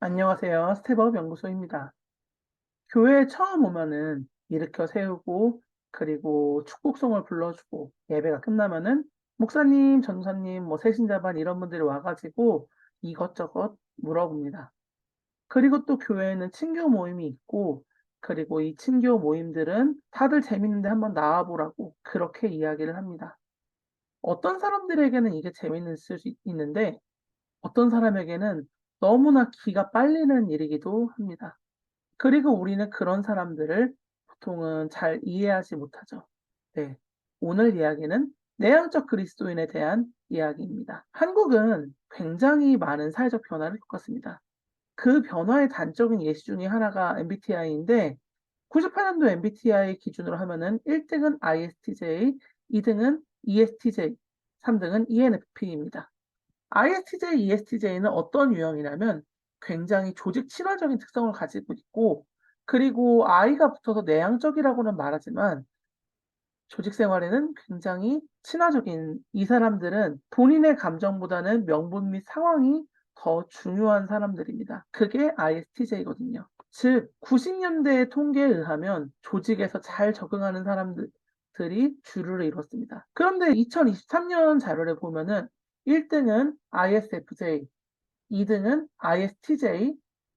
안녕하세요. 스텝업 연구소입니다. 교회에 처음 오면은 일으켜 세우고, 그리고 축복송을 불러주고, 예배가 끝나면은 목사님, 전도사님, 뭐 새신자반 이런 분들이 와가지고 이것저것 물어봅니다. 그리고 또 교회에는 친교 모임이 있고, 그리고 이 친교 모임들은 다들 재밌는데 한번 나와보라고 그렇게 이야기를 합니다. 어떤 사람들에게는 이게 재밌을 수 있는데, 어떤 사람에게는 너무나 기가 빨리는 일이기도 합니다. 그리고 우리는 그런 사람들을 보통은 잘 이해하지 못하죠. 네. 오늘 이야기는 내향적 그리스도인에 대한 이야기입니다. 한국은 굉장히 많은 사회적 변화를 겪었습니다. 그 변화의 단적인 예시 중에 하나가 MBTI인데 98년도 MBTI 기준으로 하면은 1등은 ISTJ, 2등은 ESTJ, 3등은 ENFP입니다. ISTJ, ESTJ는 어떤 유형이냐면 굉장히 조직 친화적인 특성을 가지고 있고, 그리고 I가 붙어서 내향적이라고는 말하지만 조직 생활에는 굉장히 친화적인 이 사람들은 본인의 감정보다는 명분 및 상황이 더 중요한 사람들입니다. 그게 ISTJ거든요. 즉, 90년대의 통계에 의하면 조직에서 잘 적응하는 사람들이 주를 이뤘습니다. 그런데 2023년 자료를 보면은 1등은 ISFJ, 2등은 ISTJ,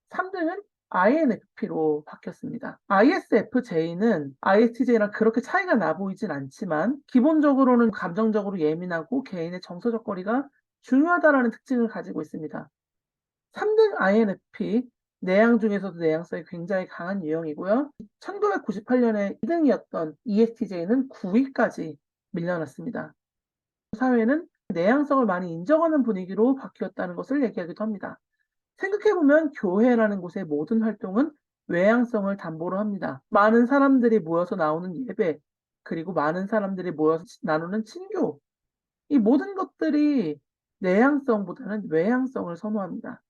3등은 INFP로 바뀌었습니다. ISFJ는 ISTJ랑 그렇게 차이가 나 보이진 않지만 기본적으로는 감정적으로 예민하고 개인의 정서적 거리가 중요하다라는 특징을 가지고 있습니다. 3등 INFP, 내향 중에서도 내향성이 굉장히 강한 유형이고요. 1998년에 2등이었던 ESTJ는 9위까지 밀려났습니다. 사회는 내향성을 많이 인정하는 분위기로 바뀌었다는 것을 얘기하기도 합니다. 생각해보면 교회라는 곳의 모든 활동은 외향성을 담보로 합니다. 많은 사람들이 모여서 나오는 예배, 그리고 많은 사람들이 모여서 나누는 친교, 이 모든 것들이 내향성보다는 외향성을 선호합니다.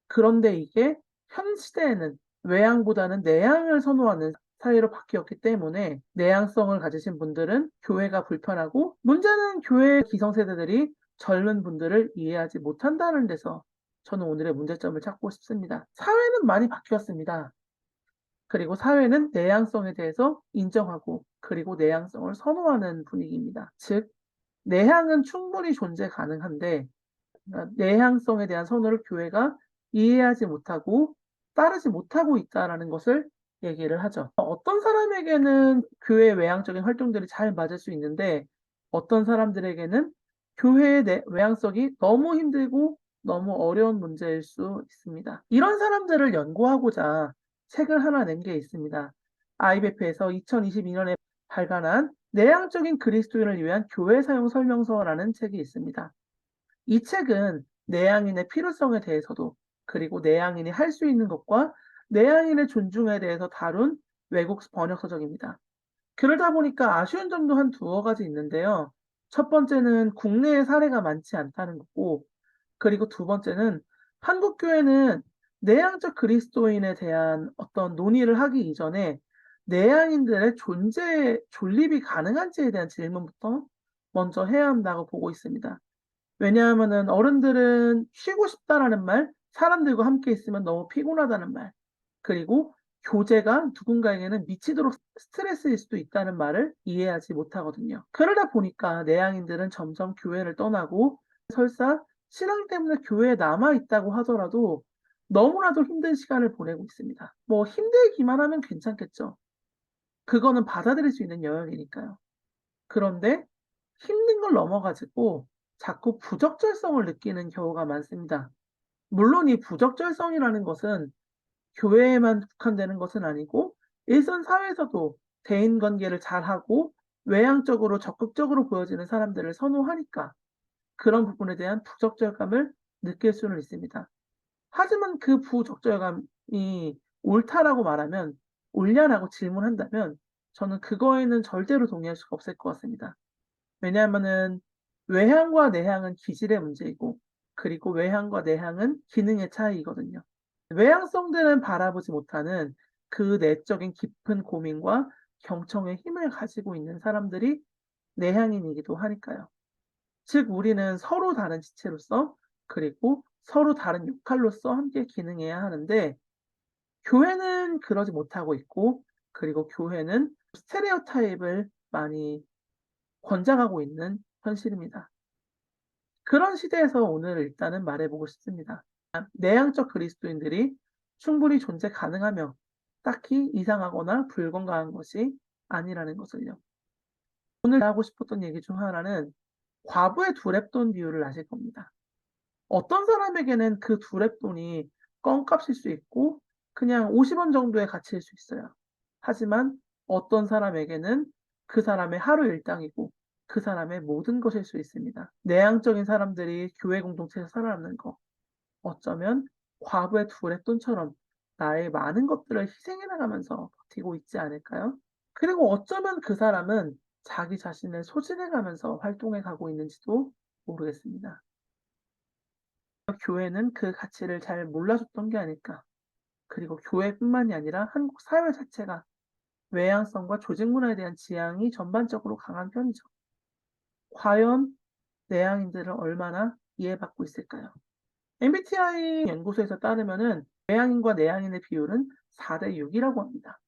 그런데 이게 현 시대에는 외향보다는 내향을 선호하는 사회로 바뀌었기 때문에 내향성을 가지신 분들은 교회가 불편하고, 문제는 교회 기성세대들이 젊은 분들을 이해하지 못한다는 데서 저는 오늘의 문제점을 찾고 싶습니다. 사회는 많이 바뀌었습니다. 그리고 사회는 내향성에 대해서 인정하고, 그리고 내향성을 선호하는 분위기입니다. 즉, 내향은 충분히 존재 가능한데 내향성에 대한 선호를 교회가 이해하지 못하고 따르지 못하고 있다라는 것을 얘기를 하죠. 어떤 사람에게는 교회 외향적인 활동들이 잘 맞을 수 있는데 어떤 사람들에게는 교회의 외향성이 너무 힘들고 너무 어려운 문제일 수 있습니다. 이런 사람들을 연구하고자 책을 하나 낸 게 있습니다. IBF에서 2022년에 발간한 내향적인 그리스도인을 위한 교회 사용 설명서라는 책이 있습니다. 이 책은 내향인의 필요성에 대해서도, 그리고 내향인이 할 수 있는 것과 내향인의 존중에 대해서 다룬 외국 번역서적입니다. 그러다 보니까 아쉬운 점도 한 두어 가지 있는데요. 첫 번째는 국내에 사례가 많지 않다는 거고, 그리고 두 번째는 한국 교회는 내향적 그리스도인에 대한 어떤 논의를 하기 이전에 내향인들의 존재, 존립이 가능한지에 대한 질문부터 먼저 해야 한다고 보고 있습니다. 왜냐하면은 어른들은 쉬고 싶다라는 말, 사람들과 함께 있으면 너무 피곤하다는 말, 그리고 교제가 누군가에게는 미치도록 스트레스일 수도 있다는 말을 이해하지 못하거든요. 그러다 보니까 내향인들은 점점 교회를 떠나고 설사 신앙 때문에 교회에 남아 있다고 하더라도 너무나도 힘든 시간을 보내고 있습니다. 뭐 힘들기만 하면 괜찮겠죠. 그거는 받아들일 수 있는 영역이니까요. 그런데 힘든 걸 넘어가지고 자꾸 부적절성을 느끼는 경우가 많습니다. 물론 이 부적절성이라는 것은 교회에만 국한되는 것은 아니고 일선 사회에서도 대인 관계를 잘하고 외향적으로 적극적으로 보여지는 사람들을 선호하니까 그런 부분에 대한 부적절감을 느낄 수는 있습니다. 하지만 그 부적절감이 옳다라고 말하면, 옳냐라고 질문한다면 저는 그거에는 절대로 동의할 수가 없을 것 같습니다. 왜냐하면은 외향과 내향은 기질의 문제이고, 그리고 외향과 내향은 기능의 차이이거든요. 외향성들은 바라보지 못하는 그 내적인 깊은 고민과 경청의 힘을 가지고 있는 사람들이 내향인이기도 하니까요. 즉 우리는 서로 다른 지체로서, 그리고 서로 다른 역할로서 함께 기능해야 하는데 교회는 그러지 못하고 있고 그리고 교회는 스테레오타입을 많이 권장하고 있는 현실입니다. 그런 시대에서 오늘 일단은 말해 보고 싶습니다. 내향적 그리스도인들이 충분히 존재 가능하며 딱히 이상하거나 불건강한 것이 아니라는 것을요. 오늘 하고 싶었던 얘기 중 하나는 과부의 두렙돈 비유를 아실 겁니다. 어떤 사람에게는 그 두렙돈이 껌값일 수 있고 그냥 50원 정도의 가치일 수 있어요. 하지만 어떤 사람에게는 그 사람의 하루 일당이고 그 사람의 모든 것일 수 있습니다. 내향적인 사람들이 교회 공동체에서 살아남는 거 어쩌면 과부의 두렙돈처럼 나의 많은 것들을 희생해 나가면서 버티고 있지 않을까요? 그리고 어쩌면 그 사람은 자기 자신을 소진해 가면서 활동해 가고 있는지도 모르겠습니다. 교회는 그 가치를 잘 몰라줬던 게 아닐까. 그리고 교회뿐만이 아니라 한국 사회 자체가 외향성과 조직 문화에 대한 지향이 전반적으로 강한 편이죠. 과연 내향인들을 얼마나 이해받고 있을까요? MBTI 연구소에서 따르면은 외향인과 내향인의 비율은 4대 6이라고 합니다.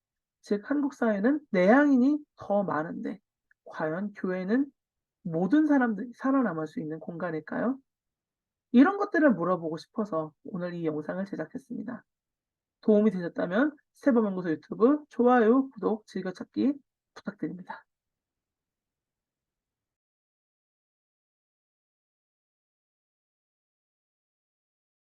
즉 한국 사회는 내향인이 더 많은데 과연 교회는 모든 사람들이 살아남을 수 있는 공간일까요? 이런 것들을 물어보고 싶어서 오늘 이 영상을 제작했습니다. 도움이 되셨다면 스테반 연구소 유튜브 좋아요, 구독, 즐겨찾기 부탁드립니다.